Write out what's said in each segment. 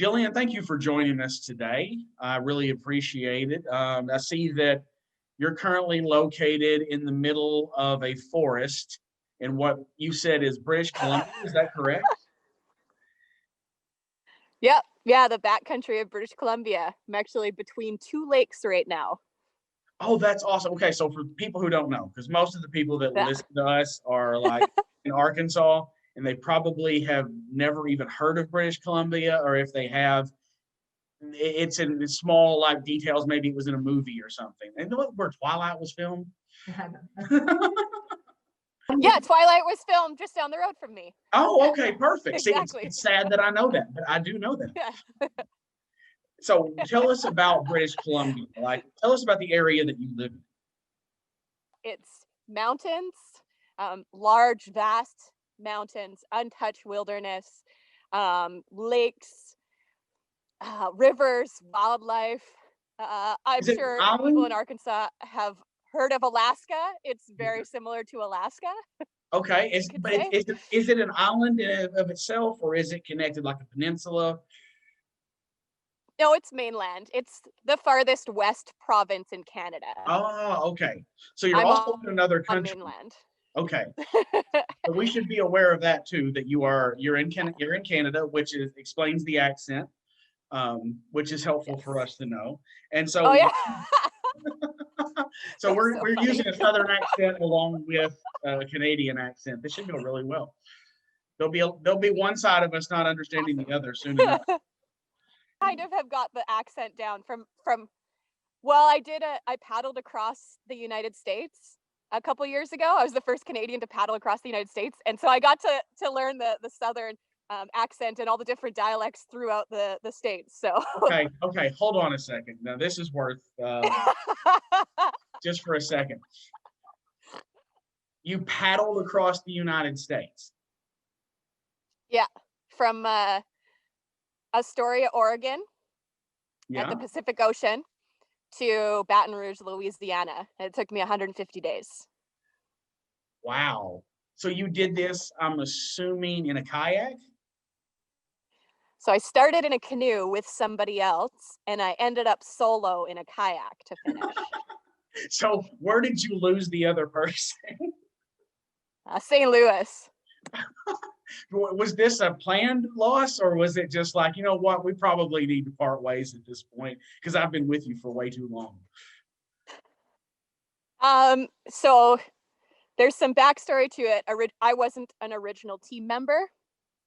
Jillian, thank you for joining us today. I really appreciate it. I see that you're currently located in the middle of a forest in what you said is British Columbia. Is that correct? Yep. Yeah, the backcountry of British Columbia. I'm actually between two lakes right now. Oh, that's awesome. Okay, so for people who don't know, because most of the people that Yeah. listen to us are like in Arkansas, and they probably have never even heard of British Columbia, or if they have, it's in small like details. Maybe it was in a movie or something. And know where Twilight was filmed? Yeah, Twilight was filmed just down the road from me. Oh, okay, perfect. See, Exactly. it's sad that I know that, but I do know that. Yeah. So tell us about British Columbia. Like, tell us about the area that you live in. It's mountains, large, vast mountains, untouched wilderness, lakes, rivers, wildlife. I'm Is it an sure people in island? Arkansas have heard of Alaska. It's very similar to Alaska, Okay, you could but say. is it an island of itself, or is it connected like a peninsula? No, it's mainland. It's the farthest west province in Canada. Oh, okay. So you're I'm also in another on country. mainland. Okay, so we should be aware of that too. That you're in Canada, which explains the accent, which is helpful Yes. for us to know. And Oh so yeah. so That's we're so we're funny. using a southern accent along with a Canadian accent. This should go really well. There'll be one side of us not understanding Awesome. the other soon enough. Kind of have got the accent down from well, I paddled across the United States a couple years ago. I was the first Canadian to paddle across the United States, and so I got to learn the southern accent and all the different dialects throughout the states. So Okay, hold on a second. Now this is worth just for a second. You paddled across the United States. yeah, from Astoria, Oregon, at Yeah. the Pacific Ocean, to Baton Rouge, Louisiana. It took me 150 days. Wow. So you did this, I'm assuming, in a kayak? So I started in a canoe with somebody else, and I ended up solo in a kayak to finish. So where did you lose the other person? St. Louis. Was this a planned loss, or was it just like, you know what, we probably need to part ways at this point because I've been with you for way too long? So there's some backstory to it. I wasn't an original team member.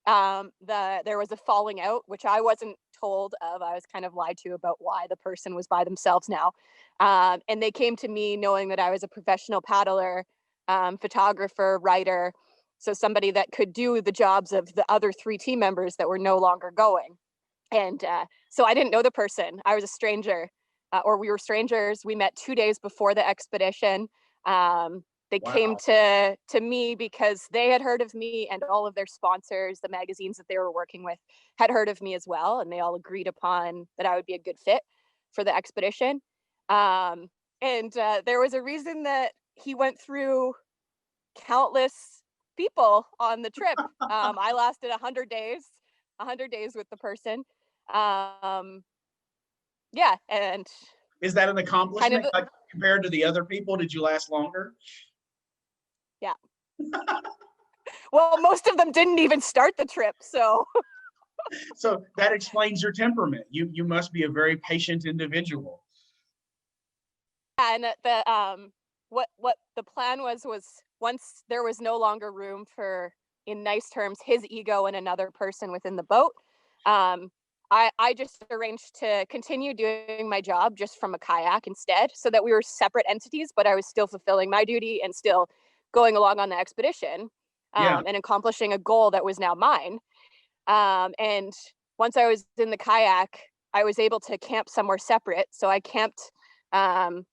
There was a falling out, which I wasn't told of. I was kind of lied to about why the person was by themselves now. And they came to me knowing that I was a professional paddler, photographer, writer, so somebody that could do the jobs of the other three team members that were no longer going. And so I didn't know the person. I was a stranger, or we were strangers. We met 2 days before the expedition. They came Wow. to me because they had heard of me, and all of their sponsors, the magazines that they were working with, had heard of me as well, and they all agreed upon that I would be a good fit for the expedition. And there was a reason that he went through countless people on the trip. I lasted 100 days with the person. Um, yeah, and Is that an kind accomplishment? of Like compared to the other people, did you last longer? yeah. Well, most of them didn't even start the trip, so So that explains your temperament. You must be a very patient individual. and what the plan was once there was no longer room for, in nice terms, his ego and another person within the boat. I just arranged to continue doing my job just from a kayak instead, so that we were separate entities, but I was still fulfilling my duty and still going along on the expedition, Yeah. and accomplishing a goal that was now mine. And once I was in the kayak, I was able to camp somewhere separate. So I camped on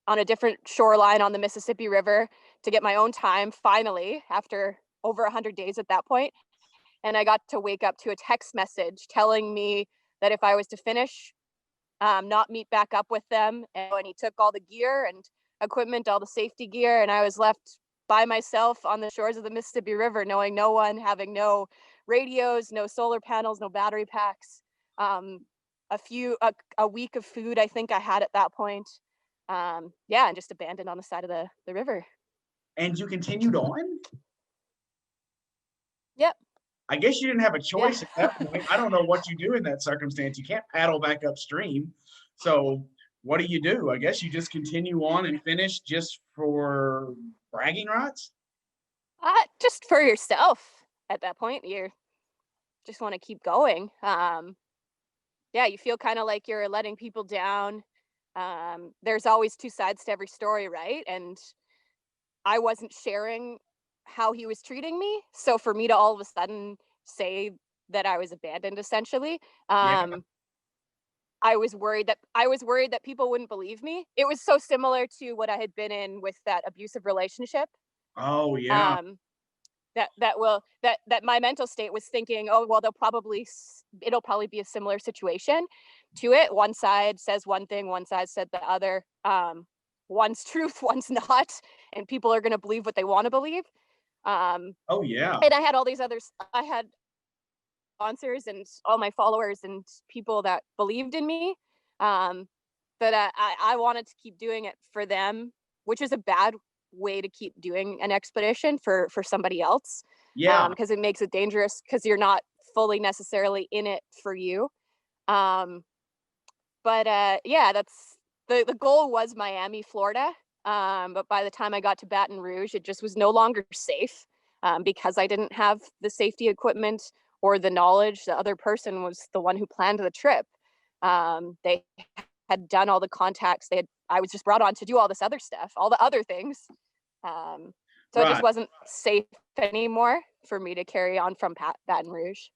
a different shoreline on the Mississippi River to get my own time, finally, after over 100 days at that point. And I got to wake up to a text message telling me that if I was to finish, not meet back up with them. And he took all the gear and equipment, all the safety gear, and I was left by myself on the shores of the Mississippi River, knowing no one, having no radios, no solar panels, no battery packs. A week of food I think I had at that point. Yeah, and just abandoned on the side of the river. And you continued on? Yep. I guess you didn't have a Yeah. choice at that point. I don't know what you do in that circumstance. You can't paddle back upstream. So what do? I guess you just continue on and finish just for bragging rights? Just for yourself at that point. You just want to keep going. Yeah, you feel kind of like you're letting people down. There's always two sides to every story, right? And I wasn't sharing how he was treating me. So for me to all of a sudden say that I was abandoned, essentially, Yeah. I was worried that people wouldn't believe me. It was so similar to what I had been in with that abusive relationship. Oh, yeah. Um, that my mental state was thinking, oh well, it'll probably be a similar situation to it. One side says one thing, one side said the other. One's truth, one's not, and people are going to believe what they want to believe. Um, Oh, yeah. and I had all these others. I had sponsors and all my followers and people that believed in me. Um, but I wanted to keep doing it for them, which is a bad way to keep doing an expedition for somebody else, Yeah. because it makes it dangerous because you're not fully necessarily in it for you. Um, but yeah, that's the goal was Miami, Florida. But by the time I got to Baton Rouge, it just was no longer safe, because I didn't have the safety equipment or the knowledge. The other person was the one who planned the trip. They had done all the contacts. I was just brought on to do all this other stuff, all the other things. Um, so it just Right. wasn't safe anymore for me to carry on from Baton Rouge.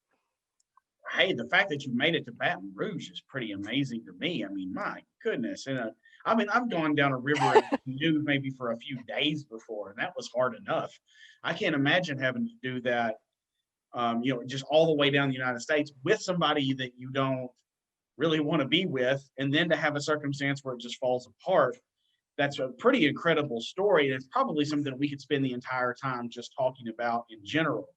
Hey, the fact that you made it to Baton Rouge is pretty amazing to me. I mean, my goodness. And I mean, I've gone down a river in a canoe maybe for a few days before, and that was hard enough. I can't imagine having to do that, just all the way down the United States with somebody that you don't really want to be with, and then to have a circumstance where it just falls apart. That's a pretty incredible story. And it's probably something we could spend the entire time just talking about in general.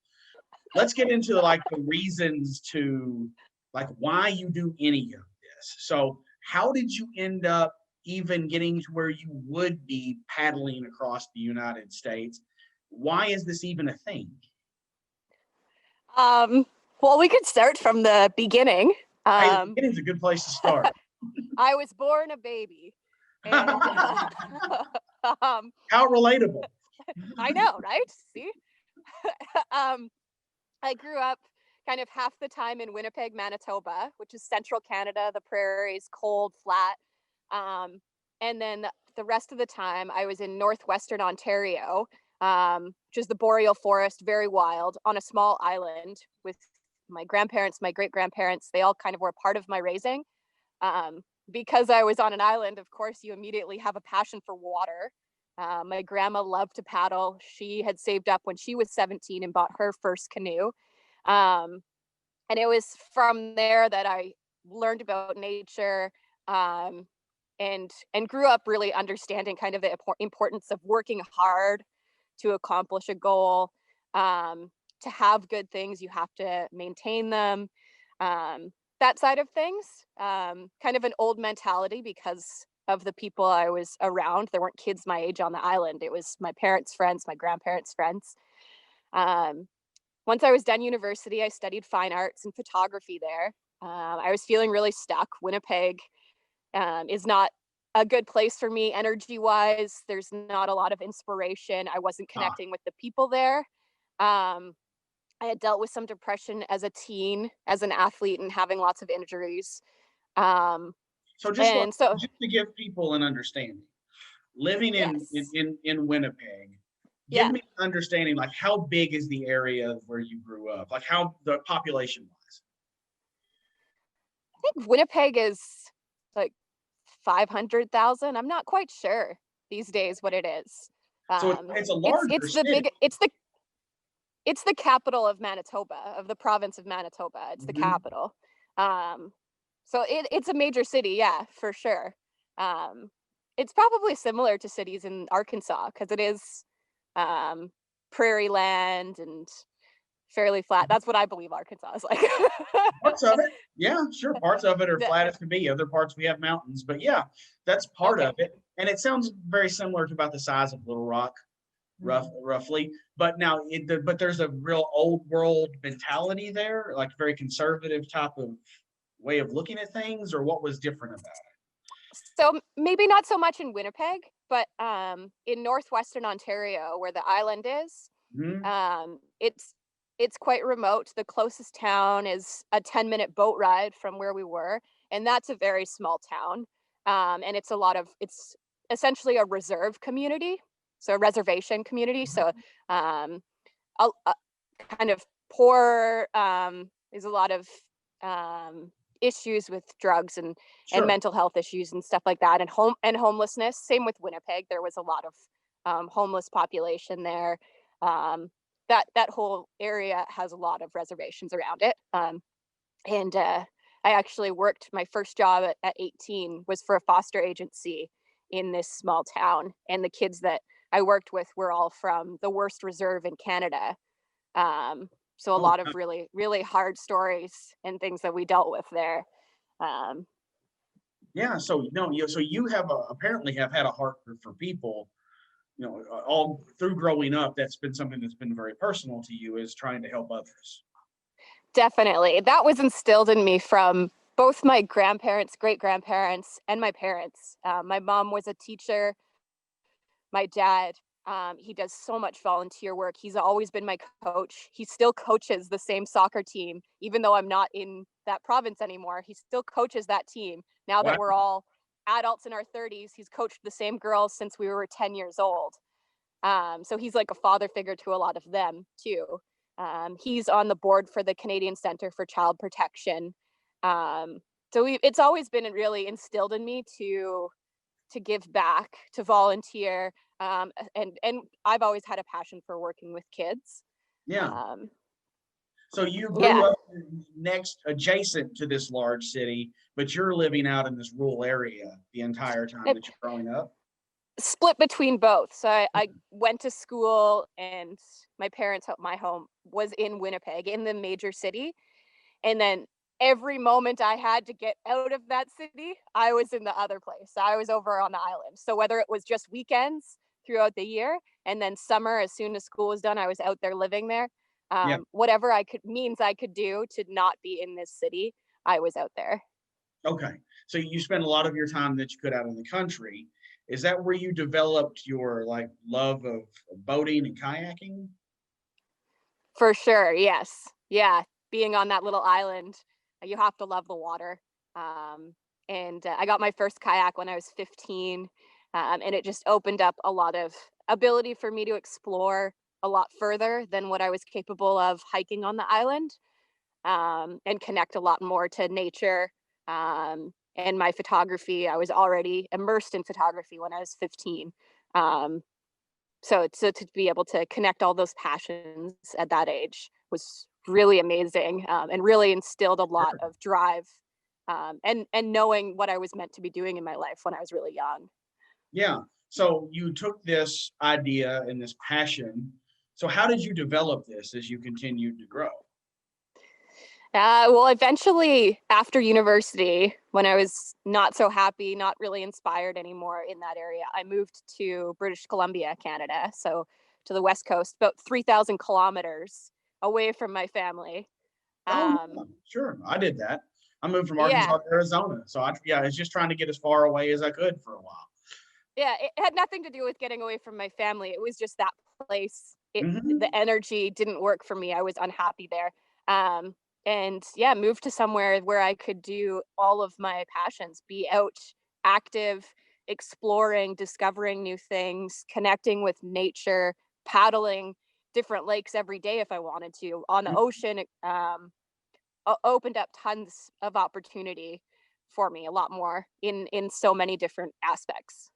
Let's get into like the reasons to like why you do any of this. So how did you end up even getting to where you would be paddling across the United States? Why is this even a thing? Um, well, we could start from the beginning. Hey, the beginning's a good place to start. I was born a baby, and How relatable. I know, right? See, um, I grew up kind of half the time in Winnipeg, Manitoba, which is central Canada. The prairies, cold, flat, um, and then the rest of the time I was in northwestern Ontario, which is the boreal forest, very wild, on a small island with my grandparents, my great grandparents. They all kind of were part of my raising. Um, because I was on an island, of course, you immediately have a passion for water. My grandma loved to paddle. She had saved up when she was 17 and bought her first canoe. Um, and it was from there that I learned about nature, um, and grew up really understanding kind of the importance of working hard to accomplish a goal. Um, to have good things, you have to maintain them. Um, that side of things, kind of an old mentality because of the people I was around. There weren't kids my age on the island. It was my parents' friends, my grandparents' friends. Um, Once I was done university, I studied fine arts and photography there. I was feeling really stuck. Winnipeg is not a good place for me energy wise. There's not a lot of inspiration. I wasn't Ah, connecting with the people there. Um, I had dealt with some depression as a teen, as an athlete, and having lots of injuries. Um, so and so, just to give people an understanding, living yes, in Winnipeg, give yeah, me an understanding like how big is the area where you grew up? Like how the population wise. I think Winnipeg is like 500,000. I'm not quite sure these days what it is. So Um, it's a it's larger it's the city. big it's the capital of Manitoba, of the province of Manitoba. It's the Mhm. capital. Um, so it's a major city, yeah, for sure. Um, it's probably similar to cities in Arkansas because it is, um, prairie land and fairly flat. That's what I believe Arkansas is like. Parts of it, yeah, sure. Parts of it are The- flat as can be. Other parts we have mountains, but yeah, that's part okay. of it. And it sounds very similar to about the size of Little Rock, roughly. But now, but there's a real old world mentality there, like very conservative type of way of looking at things, or what was different about So maybe not so much in Winnipeg, but in northwestern Ontario, where the island is, it? it's quite remote. The closest town is a 10-minute boat ride from where we were, and that's a very small town. And it's essentially a reserve community, so a reservation community. So um, a kind of poor. There's a lot of issues with drugs and Sure. mental health issues and stuff like that, and homelessness. Same with Winnipeg. There was a lot of homeless population there. That whole area has a lot of reservations around it. And I actually worked, my first job at 18 was for a foster agency in this small town, and the kids that I worked with were all from the worst reserve in Canada. So a Oh, lot of really, really hard stories and things that we dealt with there. Um, yeah. So no, so you have apparently have had a heart for people. All through growing up, that's been something that's been very personal to you, is trying to help others. Definitely. That was instilled in me from both my grandparents, great grandparents, and my parents. My mom was a teacher. My dad, he does so much volunteer work. He's always been my coach. He still coaches the same soccer team, even though I'm not in that province anymore. He still coaches that team. Now that Wow. we're all adults in our 30s, he's coached the same girls since we were 10 years old. So he's like a father figure to a lot of them too. He's on the board for the Canadian Center for Child Protection. Um, so it's always been really instilled in me to give back, to volunteer, and I've always had a passion for working with kids. Yeah. Um, So you grew yeah, up next adjacent to this large city, but you're living out in this rural area the entire time it that you're growing up. split between both. So I went to school, and my home was in Winnipeg, in the major city, and then every moment I had to get out of that city, I was in the other place. I was over on the island. So whether it was just weekends throughout the year, and then summer, as soon as school was done, I was out there living there. Yeah. Whatever I could do to not be in this city, I was out there. Okay. So you spend a lot of your time that you could out in the country. Is that where you developed your like love of boating and kayaking? For sure, yes. Yeah, being on that little island, you have to love the water. And I got my first kayak when I was 15, and it just opened up a lot of ability for me to explore a lot further than what I was capable of hiking on the island, and connect a lot more to nature. And my photography, I was already immersed in photography when I was 15. Um, so to be able to connect all those passions at that age was really amazing, and really instilled a lot Sure. of drive, and knowing what I was meant to be doing in my life when I was really young. Yeah. So you took this idea and this passion. So how did you develop this as you continued to grow? Well, eventually, after university, when I was not so happy, not really inspired anymore in that area, I moved to British Columbia, Canada. So to the West Coast, about 3,000 kilometers away from my family. Oh, Um, yeah, sure. I did that. I moved from yeah, Arkansas to Arizona. So I was just trying to get as far away as I could for a while. yeah, it had nothing to do with getting away from my family. It was just that place. The Hmm. energy didn't work for me. I was unhappy there. Um, and yeah, moved to somewhere where I could do all of my passions, be out, active, exploring, discovering new things, connecting with nature, paddling different lakes every day if I wanted to on the ocean. Opened up tons of opportunity for me, a lot more in so many different aspects.